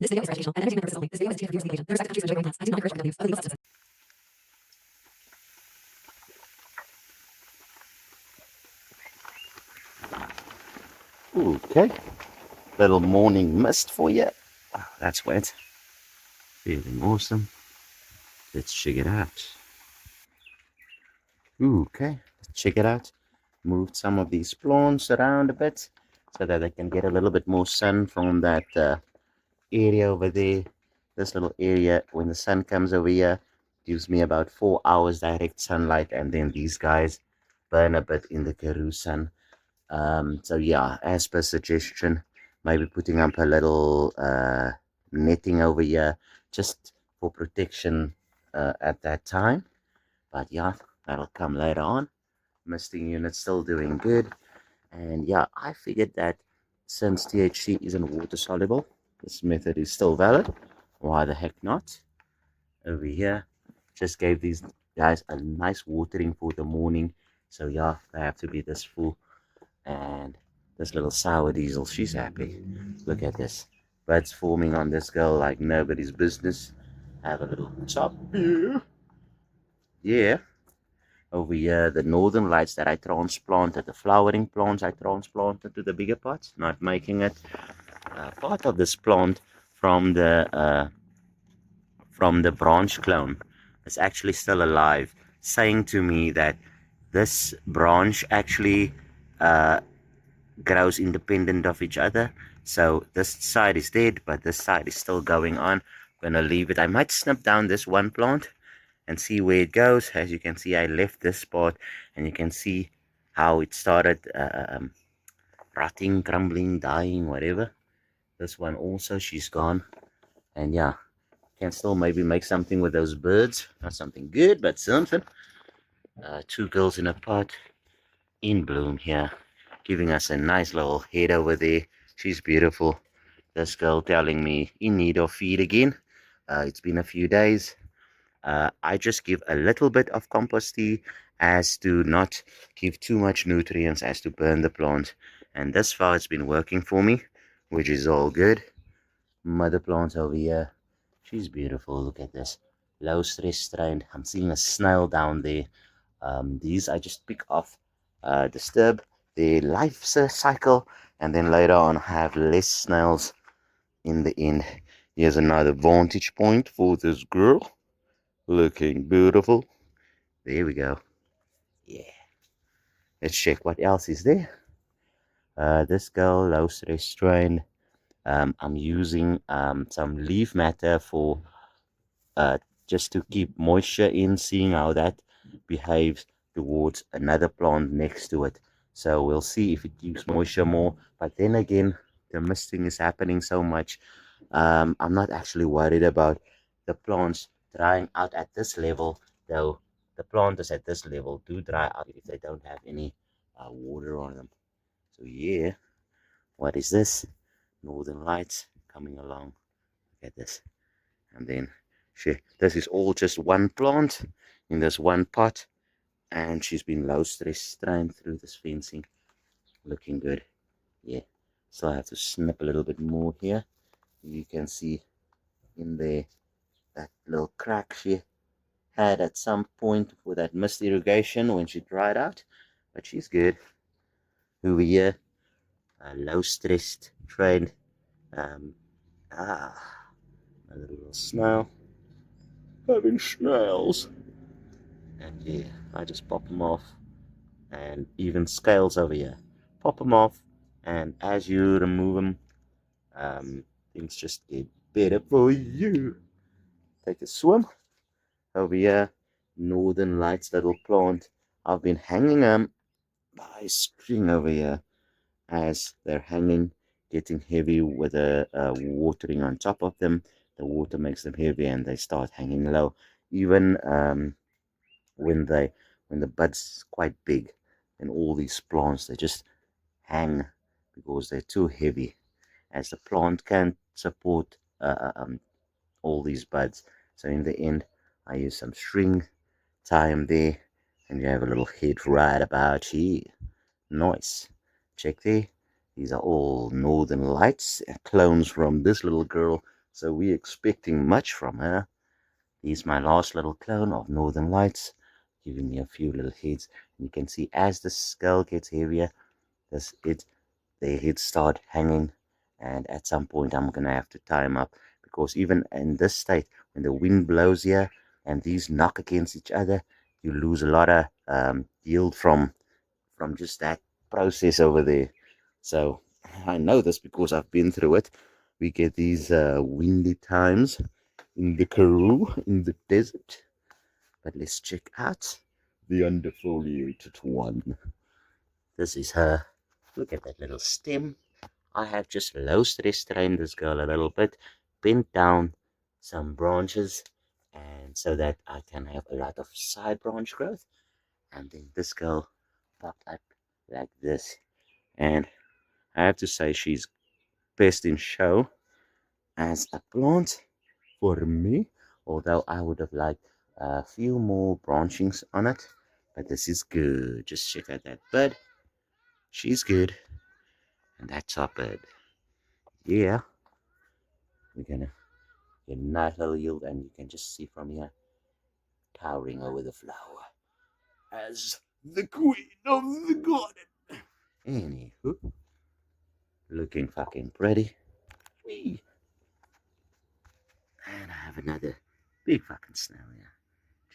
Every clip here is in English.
This video is for educational and entertainment purposes only. This video is intended for viewers of the Asian. There are countries with enjoyable plants. I do not encourage random use of illegal substances. Okay, little morning mist for you. Oh, that's wet. Feeling awesome. Let's check it out. Okay, let's check it out. Moved some of these plants around a bit so that they can get a little bit more sun from that area over there. This little area, when the sun comes over here, gives me about 4 hours direct sunlight, and then these guys burn a bit in the Karoo sun. So yeah, as per suggestion, maybe putting up a little netting over here just for protection at that time. But yeah, that'll come later on. Misting unit still doing good. And yeah, I figured that since THC isn't water soluble, this method is still valid. Why the heck not? Over here, just gave these guys a nice watering for the morning. So yeah, they have to be this full. And this little sour diesel, she's happy. Look at this. Buds forming on this girl like nobody's business. Have a little chop here. Yeah. Over here, the northern lights that I transplanted, the flowering plants I transplanted to the bigger pots, not making it. Part of this plant from the branch clone is actually still alive, saying to me that this branch actually uh, grows independent of each other. So this side is dead, but this side is still going on. I'm gonna leave it. I might snip down this one plant and see where it goes. As you can see, I left this spot, and you can see how it started rotting, crumbling, dying, whatever. This one also, she's gone. And yeah, can still maybe make something with those birds. Not something good, but something. Two girls in a pot in bloom here, giving us a nice little head over there. She's beautiful. This girl telling me in need of feed again. It's been a few days. I just give a little bit of compost tea as to not give too much nutrients as to burn the plant. And thus far it's been working for me, which is all good. Mother plant over here. She's beautiful. Look at this. Low stress strain. I'm seeing a snail down there. These I just pick off, disturb their life cycle, and then later on have less snails in the end. Here's another vantage point for this girl. Looking beautiful. There we go. Yeah. Let's check what else is there. This girl, low stress strain. I'm using some leaf matter for uh, just to keep moisture in, seeing how that behaves towards another plant next to it. So we'll see if it keeps moisture more. But then again, the misting is happening so much. I'm not actually worried about the plants drying out at this level, though the planters at this level do dry out if they don't have any water on them. So yeah, what is this? Northern Lights coming along. Look at this. And then this is all just one plant in this one pot, and she's been low stress strained through this fencing. Looking good. Yeah. So I have to snip a little bit more here. You can see in there that little crack she had at some point with that mist irrigation when she dried out, but she's good. Over here, low stressed trained. Um, another little snail. Having snails. And yeah, I just pop them off. And even scales over here. Pop them off, and as you remove them, things just get better for you. Take a swim. Over here, Northern Lights little plant. I've been hanging them by a string over here as they're hanging, getting heavy with the watering on top of them. The water makes them heavy and they start hanging low. Even when they when the bud's quite big, and all these plants they just hang because they're too heavy, as the plant can't support all these buds. So in the end, I use some string, tie them there, and you have a little head right about here. Nice. Check there. These are all Northern Lights clones from this little girl So we're expecting much from her. Here's my last little clone of Northern Lights, giving me a few little heads. You can see as the skull gets heavier, their heads start hanging, and at some point I'm gonna have to tie them up, because even in this state, when the wind blows here and these knock against each other, you lose a lot of yield from just that process over there. So I know this because I've been through it. We get these windy times in the Karoo, in the desert. But let's check out the underfoliated one. This is her. Look at that little stem. I have just low stress trained this girl a little bit, bent down some branches, and so that I can have a lot of side branch growth. And then this girl popped up like this. And I have to say, she's best in show as a plant for me, although I would have liked a few more branchings on it. But this is good. Just check out that bud. She's good. And that's our bud. Yeah, we're gonna get a nice little yield, and you can just see from here towering over the flower as the queen of the garden. Anywho, looking fucking pretty. Whee! And I have another big fucking snail here.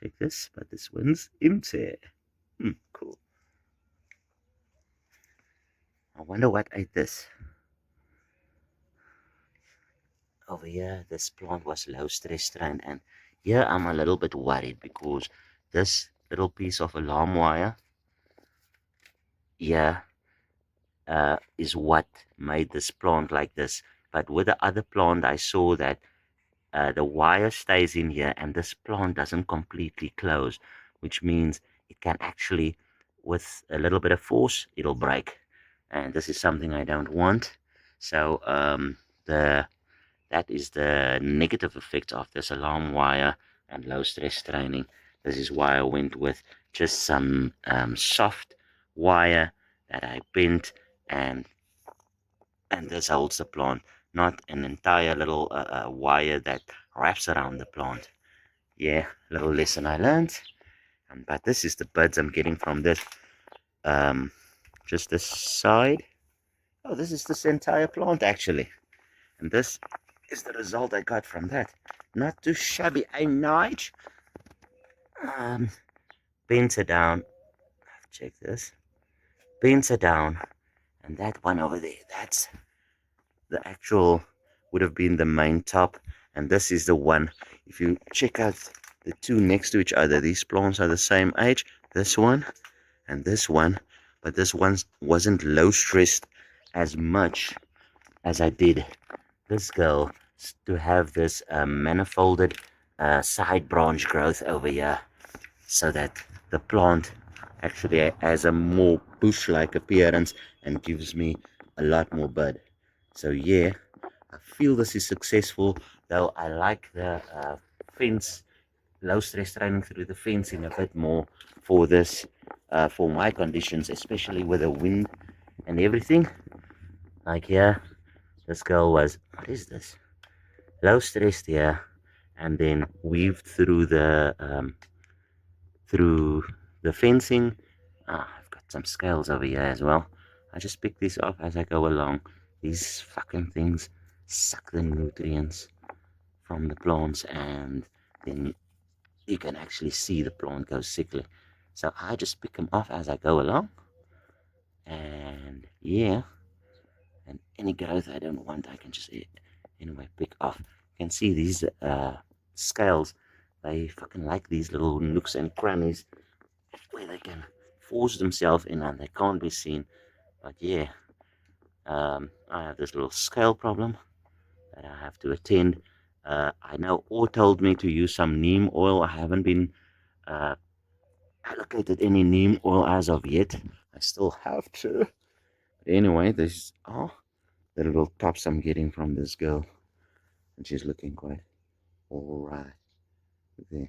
Check this, but this one's empty. Cool. I wonder what ate this. Over here, this plant was low stress strain, and here I'm a little bit worried because this little piece of alarm wire here is what made this plant like this. But with the other plant, I saw that the wire stays in here and this plant doesn't completely close, which means it can actually, with a little bit of force, it'll break. And this is something I don't want. So the that is the negative effect of this alarm wire and low stress training. This is why I went with just some soft wire that I bent, and this holds the plant, not an entire little wire that wraps around the plant. Yeah, little lesson I learned. But this is the buds I'm getting from this, just this side. Oh, this is this entire plant actually. And this is the result I got from that. Not too shabby, a Nige. Bent it down. Check this. Bent it down. And that one over there, that's the actual, would have been the main top. And this is the one. If you check out the two next to each other, these plants are the same age. This one and this one. But this one wasn't low stressed as much as I did this girl, to have this manifolded side branch growth over here, so that the plant actually has a more bush-like appearance and gives me a lot more bud. So yeah, I feel this is successful, though I like the fence, low stress training through the fencing a bit more for this, for my conditions, especially with the wind and everything. Like here, this girl was, what is this? Low stressed here, and then weaved through the fencing. I've got some scales over here as well. I just pick these off as I go along. These fucking things suck the nutrients from the plants, and then you can actually see the plant go sickly. So I just pick them off as I go along, and yeah, and any growth I don't want, I can just anyway pick off. You can see these scales, they fucking like these little nooks and crannies where they can force themselves in and they can't be seen. But yeah, I have this little scale problem that I have to attend. I know Or told me to use some neem oil. I haven't been uh, allocated any neem oil as of yet. I still have to. But anyway, this are the little tops I'm getting from this girl, and she's looking quite alright. There,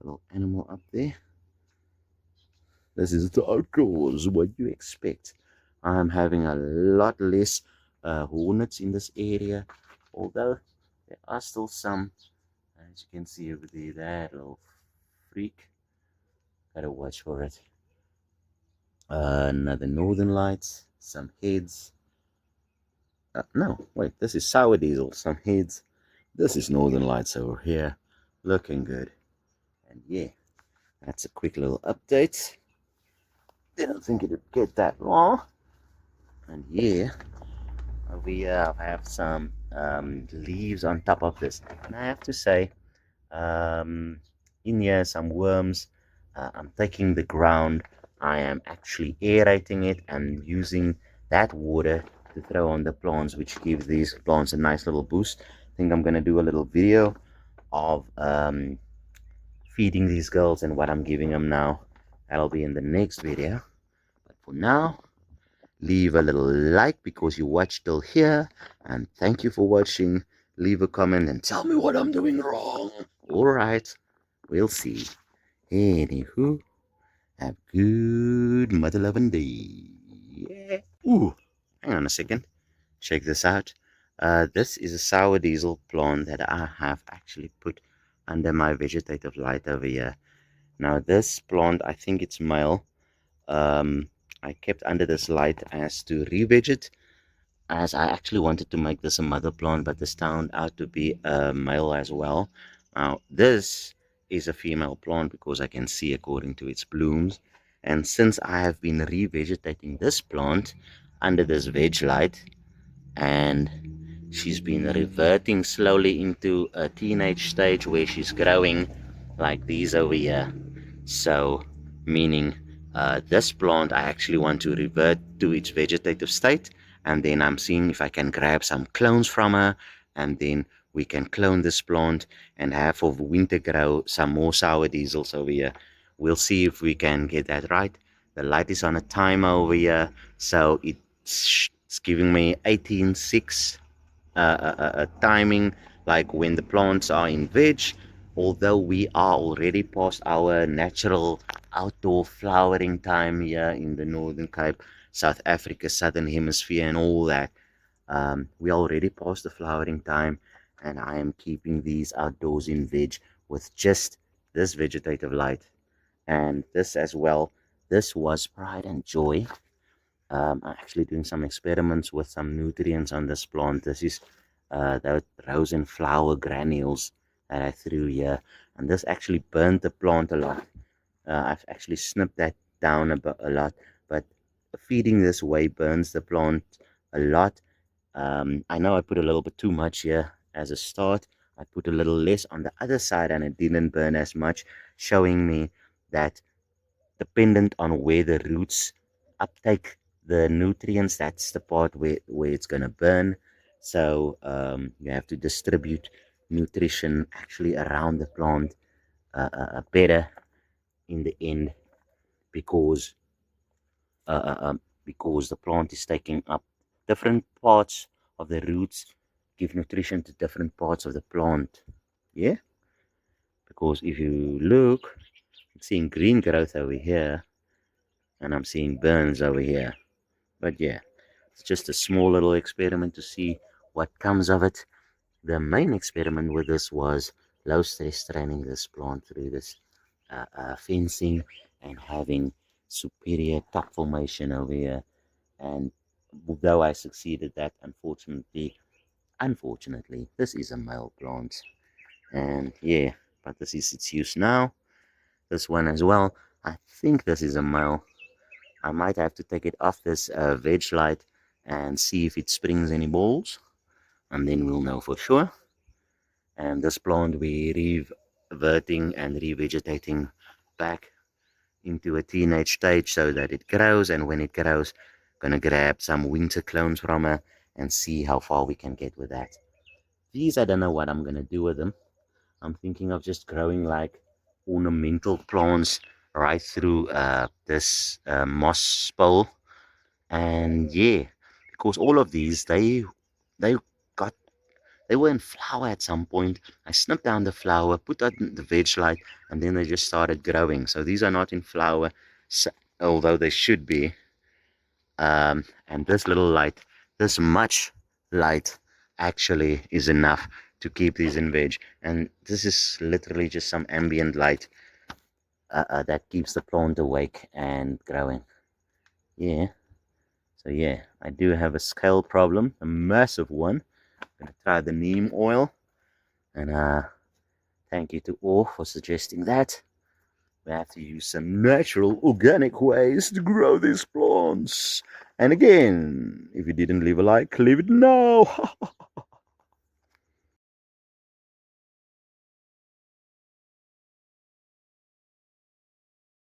little animal up there. This is the outdoors. What you expect? I'm having a lot less hornets in this area, although There are still some, as you can see over there, that little freak. Gotta watch for it. Another Northern Lights, some heads. No, wait, this is Sour Diesel, some heads. This is Northern Lights over here, looking good. And yeah, that's a quick little update. Didn't think it would get that long. And yeah, we have some leaves on top of this. And I have to say, in here, some worms. I'm taking the ground. I am actually aerating it and using that water to throw on the plants, which gives these plants a nice little boost. I think I'm going to do a little video of feeding these girls and what I'm giving them now. That'll be in the next video. But for now, leave a little like because you watched till here, and thank you for watching. Leave a comment and tell me what I'm doing wrong. All right, we'll see. Anywho, have good mother loving day. Yeah. Ooh, hang on a second. Check this out. This is a sour diesel plant that I have actually put under my vegetative light over here. Now this plant, I think it's male. I kept under this light as to re-veget, as I actually wanted to make this a mother plant, but this turned out to be a male as well. Now this is a female plant because I can see according to its blooms. And since I have been revegetating this plant under this veg light, and she's been reverting slowly into a teenage stage where she's growing like these over here. So, meaning this plant, I actually want to revert to its vegetative state, and then I'm seeing if I can grab some clones from her, and then we can clone this plant and have for winter grow some more sour diesels over here. We'll see if we can get that right. The light is on a timer over here, so it's giving me 18:06 timing, like when the plants are in veg, although we are already past our natural outdoor flowering time here in the Northern Cape, South Africa, Southern Hemisphere, and all that. We already past the flowering time, and I am keeping these outdoors in veg with just this vegetative light and this as well. This was Pride and Joy. I'm actually doing some experiments with some nutrients on this plant. This is the rose and flower granules that I threw here, and this actually burnt the plant a lot. I've actually snipped that down a lot, but feeding this way burns the plant a lot. I know I put a little bit too much here as a start. I put a little less on the other side and it didn't burn as much, showing me that dependent on where the roots uptake the nutrients, that's the part where it's going to burn. So you have to distribute nutrition actually around the plant better in the end, because because the plant is taking up different parts of the roots, give nutrition to different parts of the plant. Yeah, because if you look, I'm seeing green growth over here and I'm seeing burns over here. But yeah, it's just a small little experiment to see what comes of it. The main experiment with this was low stress training this plant through this fencing and having superior top formation over here. And though I succeeded that, unfortunately, this is a male plant. And yeah, but this is its use now. This one as well. I think this is a male. I might have to take it off this veg light and see if it springs any balls, and then we'll know for sure. And this plant we reverting and revegetating back into a teenage stage so that it grows, and when it grows, gonna grab some winter clones from her and see how far we can get with that. These, I don't know what I'm gonna do with them. I'm thinking of just growing like ornamental plants right through this moss bowl. And yeah, because all of these they got they were in flower at some point. I snipped down the flower, put that in the veg light, and then they just started growing. So these are not in flower, so, although they should be. And this little light, this much light, actually is enough to keep these in veg. And this is literally just some ambient light that keeps the plant awake and growing. Yeah. So yeah, I do have a scale problem, a massive one. I'm gonna try the neem oil, and thank you to all for suggesting that. We have to use some natural organic ways to grow these plants. And again, if you didn't leave a like, leave it now.